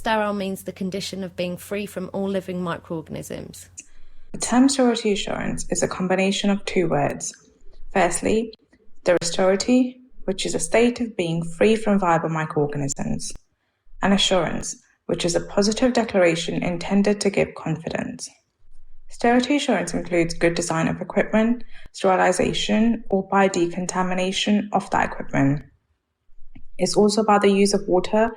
sterile means the condition of being free from all living microorganisms. The term sterility assurance is a combination of two words. Firstly, there is sterility, which is a state of being free from viable microorganisms, and assurance, which is a positive declaration intended to give confidence. Sterility assurance includes good design of equipment, sterilization, or by decontamination of that equipment. It's also about the use of water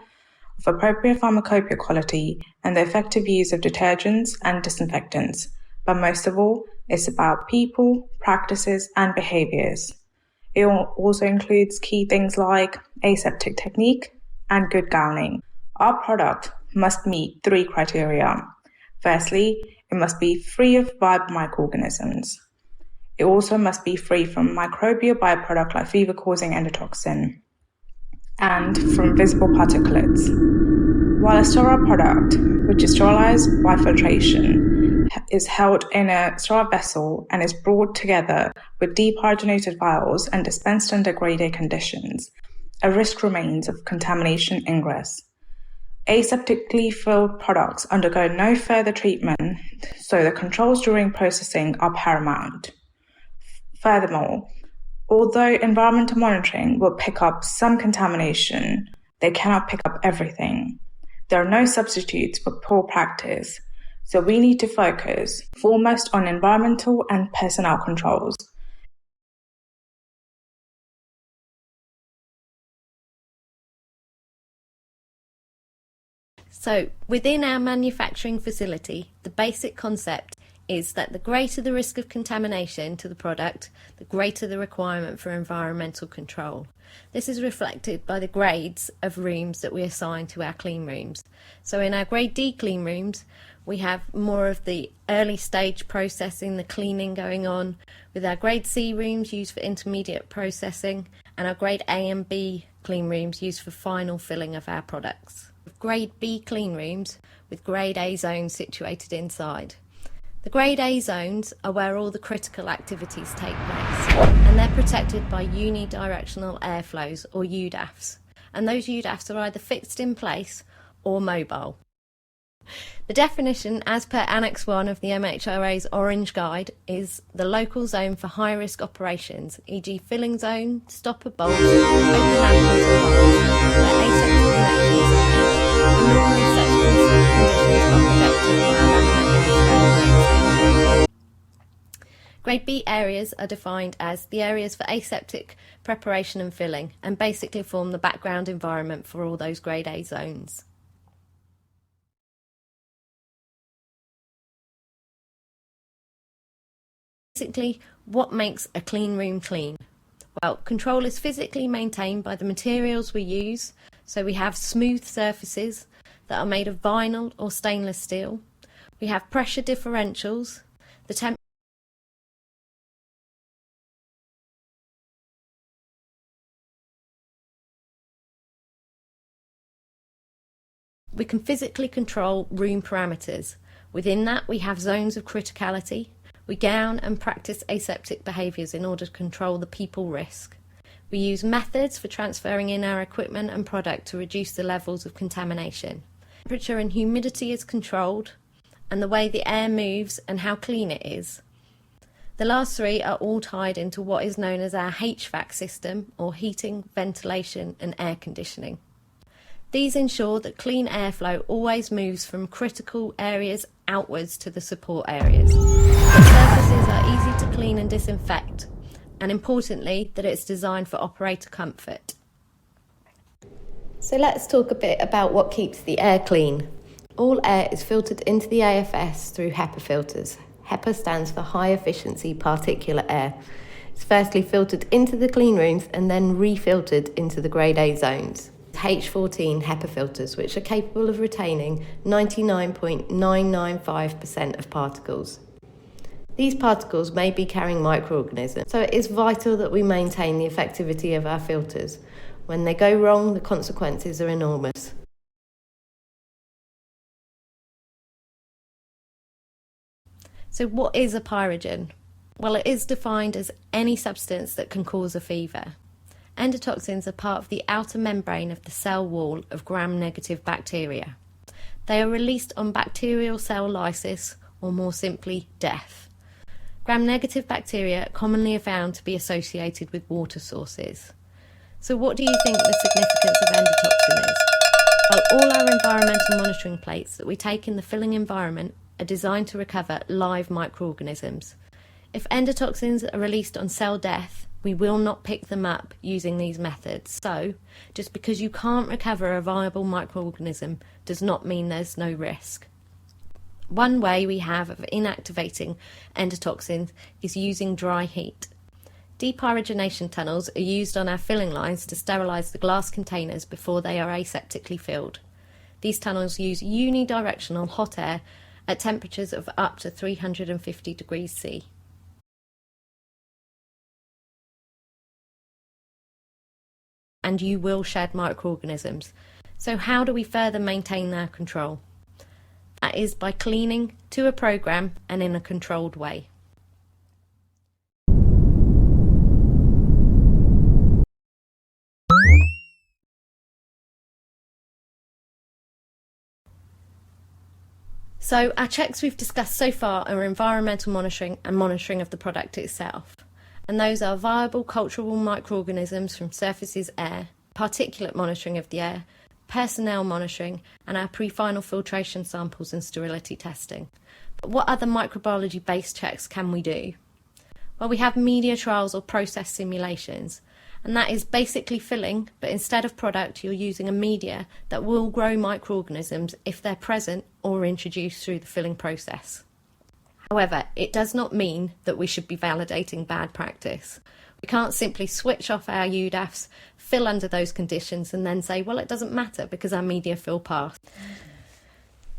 of appropriate pharmacopoeia quality and the effective use of detergents and disinfectants. But most of all, it's about people, practices, and behaviors. It also includes key things like aseptic technique and good gowning. Our product must meet 3 criteria. Firstly, it must be free of viable microorganisms. It also must be free from microbial byproduct like fever-causing endotoxin and from visible particulates. While a sterile product, which is sterilized by filtration, is held in a sterile vessel and is brought together with dehydrated vials and dispensed under grade A conditions, a risk remains of contamination ingress. Aseptically filled products undergo no further treatment, so the controls during processing are paramount. Furthermore, although environmental monitoring will pick up some contamination, they cannot pick up everything. There are no substitutes for poor practice, so we need to focus foremost on environmental and personnel controls. So, within our manufacturing facility, the basic concept is that the greater the risk of contamination to the product, the greater the requirement for environmental control. This is reflected by the grades of rooms that we assign to our clean rooms. So in our grade D clean rooms, we have more of the early stage processing, the cleaning going on, with our grade C rooms used for intermediate processing, and our grade A and B clean rooms used for final filling of our products. Grade B clean rooms with grade A zones situated inside. The grade A zones are where all the critical activities take place, and they're protected by unidirectional airflows or UDAFs, and those UDAFs are either fixed in place or mobile. The definition as per Annex 1 of the MHRA's Orange Guide is the local zone for high-risk operations, e.g. filling zone, stopper bolts, open ampoules and vials, where aseptic connections are made, and normally such conditions are protected by a laminated. Grade B areas are defined as the areas for aseptic preparation and filling, and basically form the background environment for all those grade A zones. Basically, what makes a clean room clean? Well, control is physically maintained by the materials we use, so we have smooth surfaces that are made of vinyl or stainless steel. We have pressure differentials, we can physically control room parameters. Within that, we have zones of criticality. We gown and practice aseptic behaviours in order to control the people risk. We use methods for transferring in our equipment and product to reduce the levels of contamination. Temperature and humidity is controlled, and the way the air moves and how clean it is. The last 3 are all tied into what is known as our HVAC system, or heating, ventilation and air conditioning. These ensure that clean airflow always moves from critical areas outwards to the support areas. The surfaces are easy to clean and disinfect, and importantly, that it's designed for operator comfort. So let's talk a bit about what keeps the air clean. All air is filtered into the AFS through HEPA filters. HEPA stands for High Efficiency Particulate Air. It's firstly filtered into the clean rooms and then refiltered into the grade A zones. H14 HEPA filters, which are capable of retaining 99.995% of particles. These particles may be carrying microorganisms, so it is vital that we maintain the effectivity of our filters. When they go wrong, the consequences are enormous. So what is a pyrogen? Well, it is defined as any substance that can cause a fever. Endotoxins are part of the outer membrane of the cell wall of gram-negative bacteria. They are released on bacterial cell lysis, or more simply, death. Gram-negative bacteria are commonly found to be associated with water sources. So what do you think the significance of endotoxin is? Well, all our environmental monitoring plates that we take in the filling environment are designed to recover live microorganisms. If endotoxins are released on cell death, we will not pick them up using these methods. So, just because you can't recover a viable microorganism does not mean there's no risk. One way we have of inactivating endotoxins is using dry heat. Depyrogenation tunnels are used on our filling lines to sterilise the glass containers before they are aseptically filled. These tunnels use unidirectional hot air at temperatures of up to 350 degrees C. And you will shed microorganisms. So how do we further maintain their control? That is by cleaning to a programme and in a controlled way. So our checks we've discussed so far are environmental monitoring and monitoring of the product itself. And those are viable cultural microorganisms from surfaces air, particulate monitoring of the air, personnel monitoring, and our pre-final filtration samples and sterility testing. But what other microbiology-based checks can we do? Well, we have media trials or process simulations, and that is basically filling, but instead of product, you're using a media that will grow microorganisms if they're present or introduced through the filling process. However, it does not mean that we should be validating bad practice. We can't simply switch off our UDAFs, fill under those conditions, and then say, well, it doesn't matter because our media fill passed.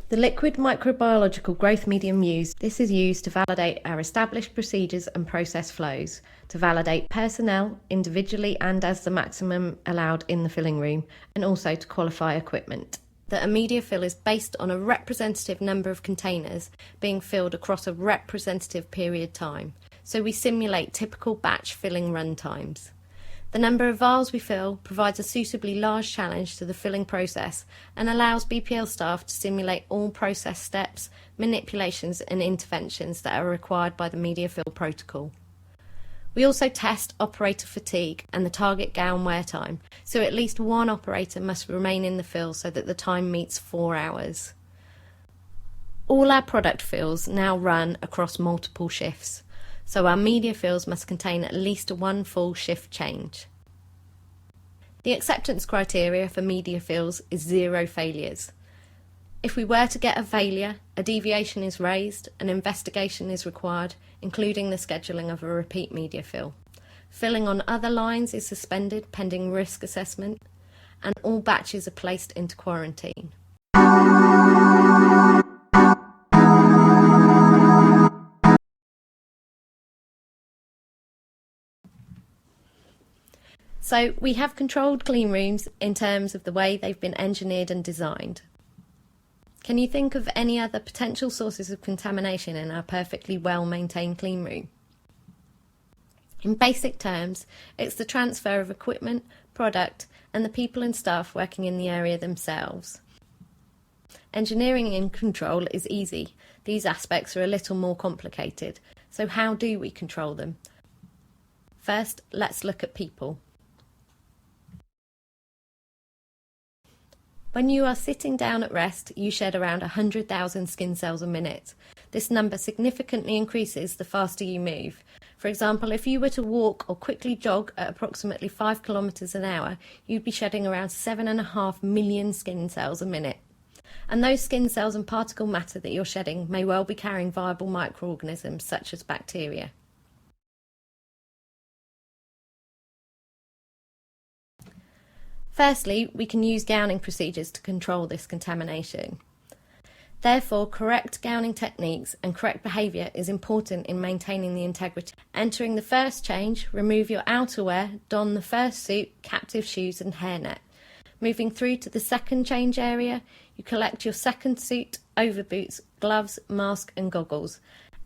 The liquid microbiological growth medium used, this is used to validate our established procedures and process flows, to validate personnel individually and as the maximum allowed in the filling room, and also to qualify equipment. That a media fill is based on a representative number of containers being filled across a representative period time. So we simulate typical batch filling run times. The number of vials we fill provides a suitably large challenge to the filling process and allows BPL staff to simulate all process steps, manipulations and interventions that are required by the media fill protocol. We also test operator fatigue and the target gown wear time, so at least one operator must remain in the fill so that the time meets 4 hours. All our product fills now run across multiple shifts, so our media fills must contain at least one full shift change. The acceptance criteria for media fills is 0 failures. If we were to get a failure, a deviation is raised, an investigation is required, including the scheduling of a repeat media fill. Filling on other lines is suspended pending risk assessment, and all batches are placed into quarantine. So we have controlled clean rooms in terms of the way they've been engineered and designed. Can you think of any other potential sources of contamination in our perfectly well-maintained clean room? In basic terms, it's the transfer of equipment, product, and the people and staff working in the area themselves. Engineering and control is easy. These aspects are a little more complicated. So how do we control them? First, let's look at people. When you are sitting down at rest, you shed around 100,000 skin cells a minute. This number significantly increases the faster you move. For example, if you were to walk or quickly jog at approximately 5 kilometers an hour, you'd be shedding around 7.5 million skin cells a minute. And those skin cells and particle matter that you're shedding may well be carrying viable microorganisms such as bacteria. Firstly, we can use gowning procedures to control this contamination. Therefore, correct gowning techniques and correct behaviour is important in maintaining the integrity. Entering the first change, remove your outerwear, don the first suit, captive shoes and hairnet. Moving through to the second change area, you collect your second suit, overboots, gloves, mask and goggles.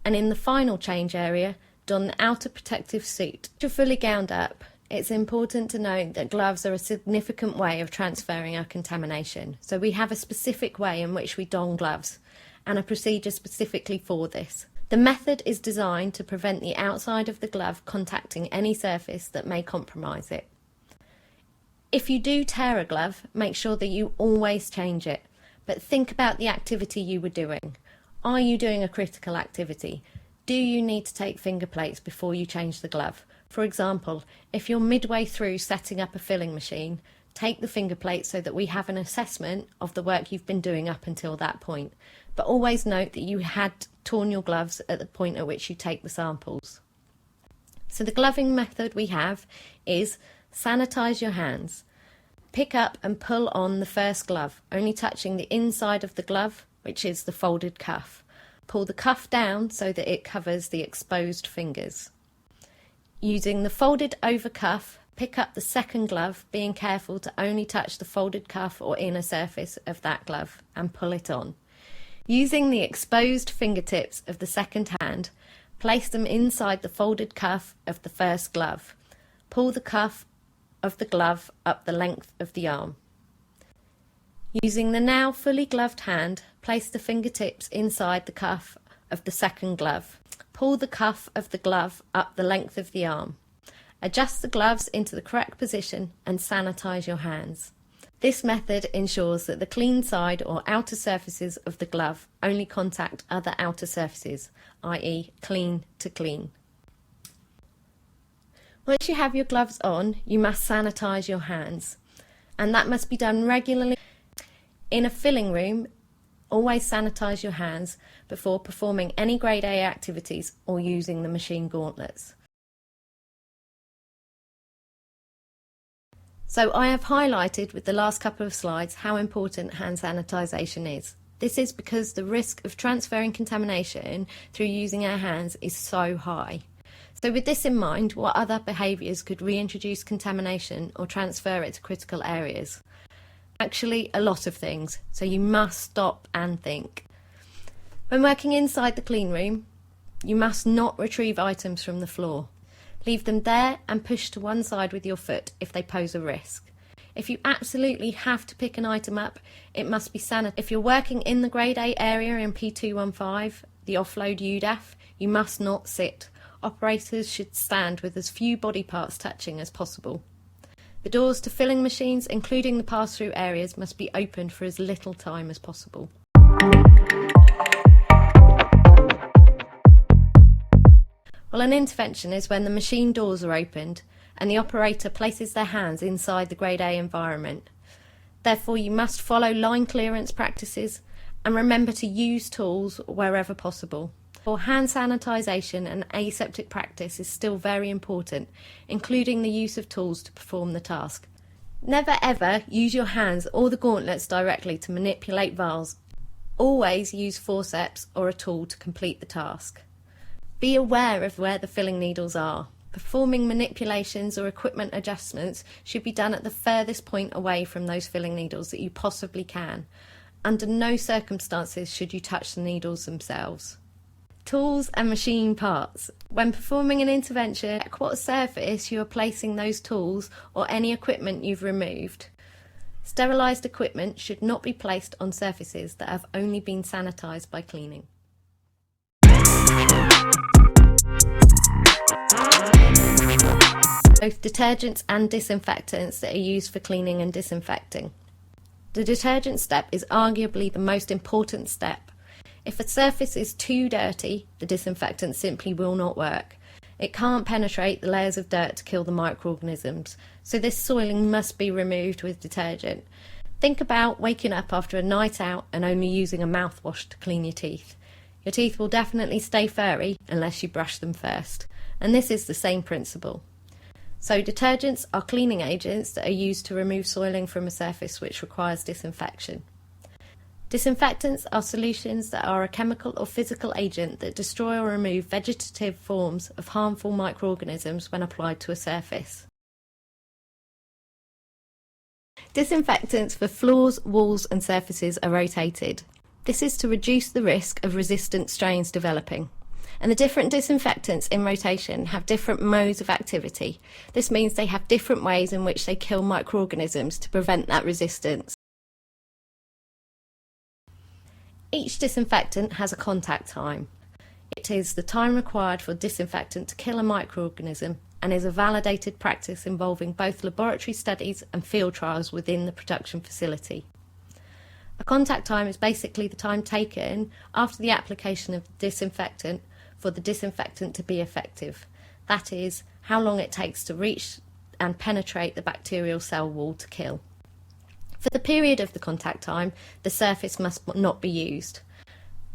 And in the final change area, don the outer protective suit. You're fully gowned up. it's important to note that gloves are a significant way of transferring our contamination. So we have a specific way in which we don gloves and a procedure specifically for this. The method is designed to prevent the outside of the glove contacting any surface that may compromise it. If you do tear a glove, make sure that you always change it, but think about the activity you were doing. Are you doing a critical activity? Do you need to take finger plates before you change the glove? For example, if you're midway through setting up a filling machine, take the finger plate so that we have an assessment of the work you've been doing up until that point. But always note that you had torn your gloves at the point at which you take the samples. So the gloving method we have is sanitize your hands. Pick up and pull on the first glove, only touching the inside of the glove, which is the folded cuff. Pull the cuff down so that it covers the exposed fingers. Using the folded over cuff, pick up the second glove, being careful to only touch the folded cuff or inner surface of that glove and pull it on. Using the exposed fingertips of the second hand, place them inside the folded cuff of the first glove. Pull the cuff of the glove up the length of the arm. Using the now fully gloved hand, place the fingertips inside the cuff of the second glove. Pull the cuff of the glove up the length of the arm. Adjust the gloves into the correct position and sanitize your hands. This method ensures that the clean side or outer surfaces of the glove only contact other outer surfaces, i.e. clean to clean. Once you have your gloves on, you must sanitize your hands, and that must be done regularly. In a filling room, always sanitize your hands before performing any grade A activities or using the machine gauntlets. So I have highlighted with the last couple of slides how important hand sanitisation is. This is because the risk of transferring contamination through using our hands is so high. So with this in mind, what other behaviours could reintroduce contamination or transfer it to critical areas? Actually, a lot of things, so you must stop and think. When working inside the clean room, you must not retrieve items from the floor. Leave them there and push to one side with your foot if they pose a risk. If you absolutely have to pick an item up, it must be sanitized. If you're working in the Grade A area in P215, the offload UDAF, you must not sit. Operators should stand with as few body parts touching as possible. The doors to filling machines, including the pass-through areas, must be opened for as little time as possible. Well, an intervention is when the machine doors are opened and the operator places their hands inside the Grade A environment. Therefore, you must follow line clearance practices and remember to use tools wherever possible. For hand sanitisation and aseptic practice is still very important, including the use of tools to perform the task. Never ever use your hands or the gauntlets directly to manipulate vials. Always use forceps or a tool to complete the task. Be aware of where the filling needles are. Performing manipulations or equipment adjustments should be done at the furthest point away from those filling needles that you possibly can. Under no circumstances should you touch the needles themselves. Tools and machine parts. When performing an intervention, check what surface you are placing those tools or any equipment you've removed. Sterilised equipment should not be placed on surfaces that have only been sanitised by cleaning. Both detergents and disinfectants that are used for cleaning and disinfecting. The detergent step is arguably the most important step. If a surface is too dirty, the disinfectant simply will not work. It can't penetrate the layers of dirt to kill the microorganisms, so this soiling must be removed with detergent. Think about waking up after a night out and only using a mouthwash to clean your teeth. Your teeth will definitely stay furry unless you brush them first, and this is the same principle. So detergents are cleaning agents that are used to remove soiling from a surface which requires disinfection. Disinfectants are solutions that are a chemical or physical agent that destroy or remove vegetative forms of harmful microorganisms when applied to a surface. Disinfectants for floors, walls and surfaces are rotated. This is to reduce the risk of resistant strains developing. And the different disinfectants in rotation have different modes of activity. This means they have different ways in which they kill microorganisms to prevent that resistance. Each disinfectant has a contact time. It is the time required for disinfectant to kill a microorganism and is a validated practice involving both laboratory studies and field trials within the production facility. A contact time is basically the time taken after the application of the disinfectant for the disinfectant to be effective. That is, how long it takes to reach and penetrate the bacterial cell wall to kill. For the period of the contact time, the surface must not be used.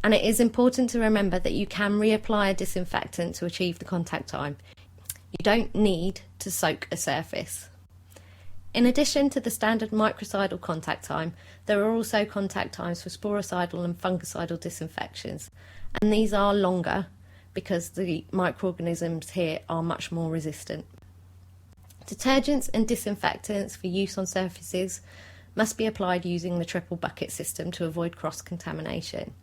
And it is important to remember that you can reapply a disinfectant to achieve the contact time. You don't need to soak a surface. In addition to the standard microcidal contact time, there are also contact times for sporicidal and fungicidal disinfections, and these are longer because the microorganisms here are much more resistant. Detergents and disinfectants for use on surfaces must be applied using the triple bucket system to avoid cross-contamination.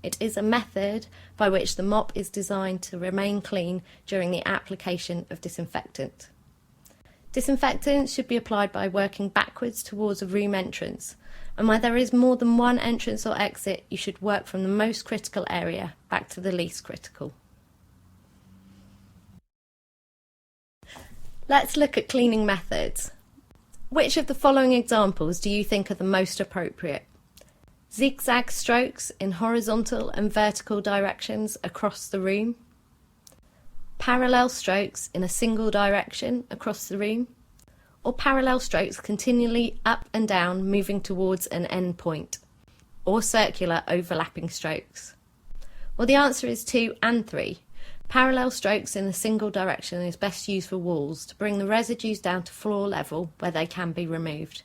It is a method by which the mop is designed to remain clean during the application of disinfectant. Disinfectant should be applied by working backwards towards a room entrance, and where there is more than one entrance or exit, you should work from the most critical area back to the least critical. Let's look at cleaning methods. Which of the following examples do you think are the most appropriate? Zigzag strokes in horizontal and vertical directions across the room? Parallel strokes in a single direction across the room? Or parallel strokes continually up and down moving towards an end point? Or circular overlapping strokes? Well, the answer is 2 and 3. Parallel strokes in a single direction is best used for walls to bring the residues down to floor level where they can be removed.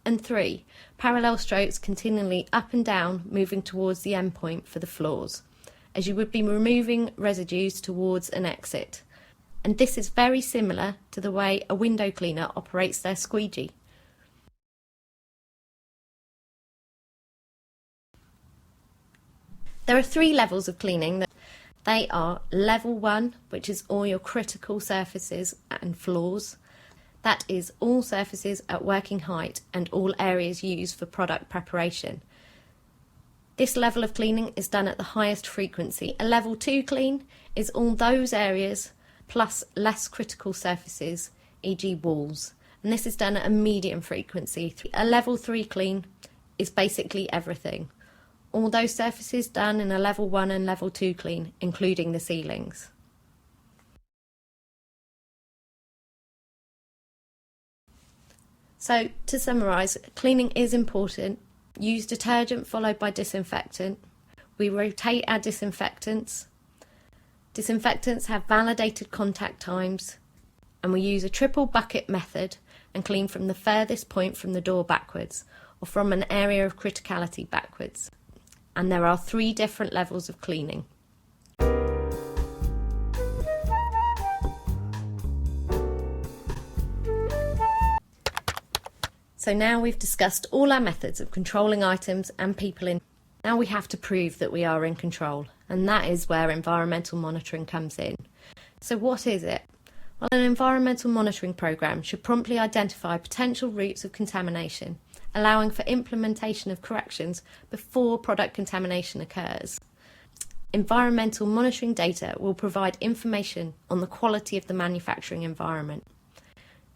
And 3, parallel strokes continually up and down moving towards the end point for the floors, as you would be removing residues towards an exit. And this is very similar to the way a window cleaner operates their squeegee. There are 3 levels of cleaning. They are level 1, which is all your critical surfaces and floors. That is all surfaces at working height and all areas used for product preparation. This level of cleaning is done at the highest frequency. A level 2 clean is all those areas plus less critical surfaces, e.g. walls, and this is done at a medium frequency. A level 3 clean is basically everything. All those surfaces done in a level 1 and level 2 clean, including the ceilings. So, to summarise, cleaning is important. Use detergent followed by disinfectant. We rotate our disinfectants. Disinfectants have validated contact times. And we use a triple bucket method and clean from the furthest point from the door backwards, or from an area of criticality backwards. And there are 3 different levels of cleaning. So now we've discussed all our methods of controlling items and people in. Now we have to prove that we are in control, and that is where environmental monitoring comes in. So what is it? Well, an environmental monitoring programme should promptly identify potential routes of contamination, allowing for implementation of corrections before product contamination occurs. Environmental monitoring data will provide information on the quality of the manufacturing environment.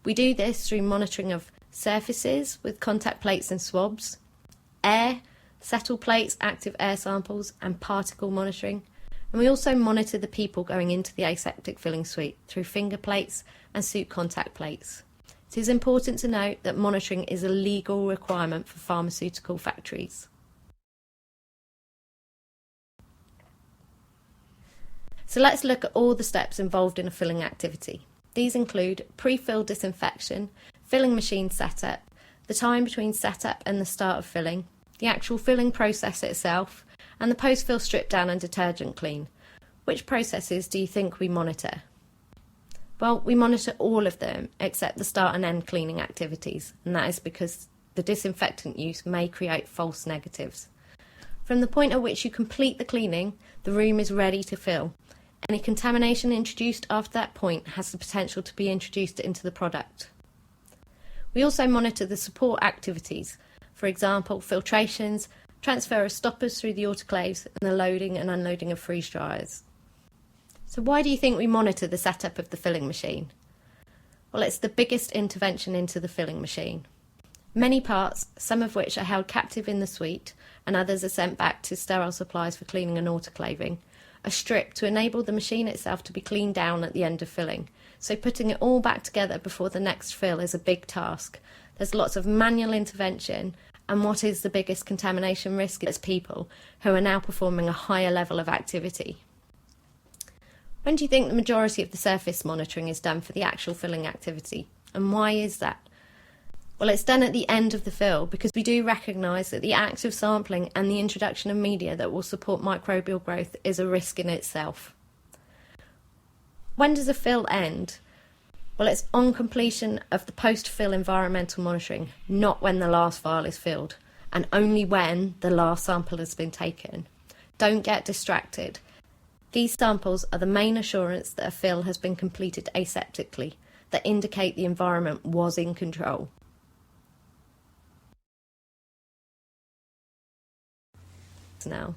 We do this through monitoring of surfaces with contact plates and swabs, air, settle plates, active air samples, and particle monitoring. And we also monitor the people going into the aseptic filling suite through finger plates and suit contact plates. It is important to note that monitoring is a legal requirement for pharmaceutical factories. So let's look at all the steps involved in a filling activity. These include pre-fill disinfection, filling machine setup, the time between setup and the start of filling, the actual filling process itself, and the post-fill strip down and detergent clean. Which processes do you think we monitor? Well, we monitor all of them except the start and end cleaning activities, and that is because the disinfectant use may create false negatives. From the point at which you complete the cleaning, the room is ready to fill. Any contamination introduced after that point has the potential to be introduced into the product. We also monitor the support activities, for example, filtrations, transfer of stoppers through the autoclaves, and the loading and unloading of freeze dryers. So why do you think we monitor the setup of the filling machine? Well, it's the biggest intervention into the filling machine. Many parts, some of which are held captive in the suite and others are sent back to sterile supplies for cleaning and autoclaving, are stripped to enable the machine itself to be cleaned down at the end of filling. So putting it all back together before the next fill is a big task. There's lots of manual intervention, and what is the biggest contamination risk is people who are now performing a higher level of activity. When do you think the majority of the surface monitoring is done for the actual filling activity? And why is that? Well, it's done at the end of the fill because we do recognise that the act of sampling and the introduction of media that will support microbial growth is a risk in itself. When does a fill end? Well, it's on completion of the post-fill environmental monitoring, not when the last vial is filled, and only when the last sample has been taken. Don't get distracted. These samples are the main assurance that a fill has been completed aseptically, that indicate the environment was in control. Now,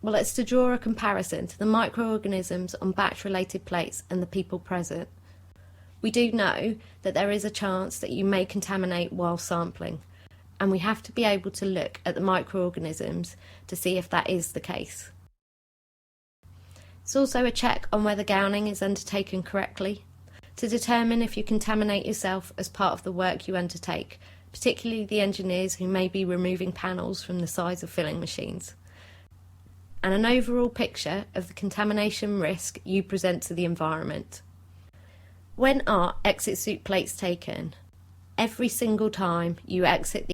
well, it's to draw a comparison to the microorganisms on batch-related plates and the people present. We do know that there is a chance that you may contaminate while sampling, and we have to be able to look at the microorganisms to see if that is the case. It's also a check on whether gowning is undertaken correctly, to determine if you contaminate yourself as part of the work you undertake, particularly the engineers who may be removing panels from the sides of filling machines, and an overall picture of the contamination risk you present to the environment. When are exit suit plates taken? Every single time you exit the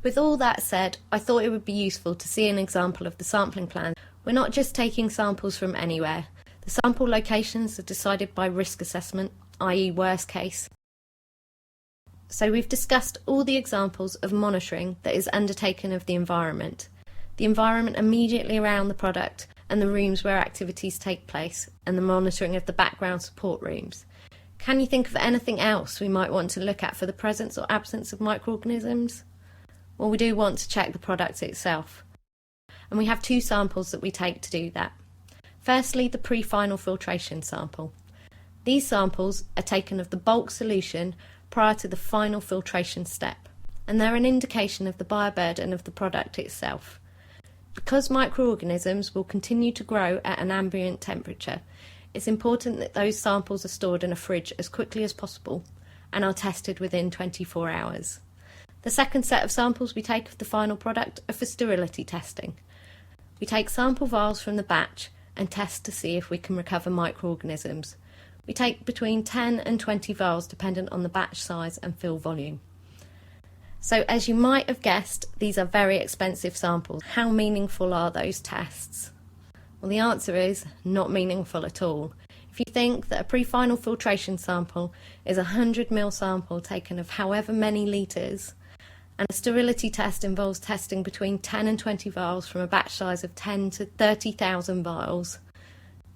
With all that said, I thought it would be useful to see an example of the sampling plan. We're not just taking samples from anywhere. The sample locations are decided by risk assessment, i.e. worst case. So we've discussed all the examples of monitoring that is undertaken of the environment immediately around the product and the rooms where activities take place, and the monitoring of the background support rooms. Can you think of anything else we might want to look at for the presence or absence of microorganisms? Well, we do want to check the product itself, and we have two samples that we take to do that. Firstly, the pre-final filtration sample. These samples are taken of the bulk solution prior to the final filtration step, and they're an indication of the bioburden of the product itself. Because microorganisms will continue to grow at an ambient temperature, it's important that those samples are stored in a fridge as quickly as possible and are tested within 24 hours. The second set of samples we take of the final product are for sterility testing. We take sample vials from the batch and test to see if we can recover microorganisms. We take between 10 and 20 vials dependent on the batch size and fill volume. So as you might have guessed, these are very expensive samples. How meaningful are those tests? Well, the answer is not meaningful at all. If you think that a pre-final filtration sample is a 100 ml sample taken of however many litres, and a sterility test involves testing between 10 and 20 vials from a batch size of 10 to 30,000 vials,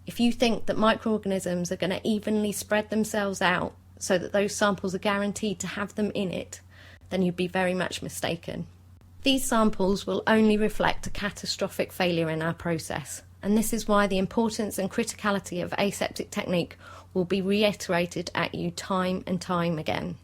if you think that microorganisms are going to evenly spread themselves out so that those samples are guaranteed to have them in it, then you'd be very much mistaken. These samples will only reflect a catastrophic failure in our process, and this is why the importance and criticality of aseptic technique will be reiterated at you time and time again.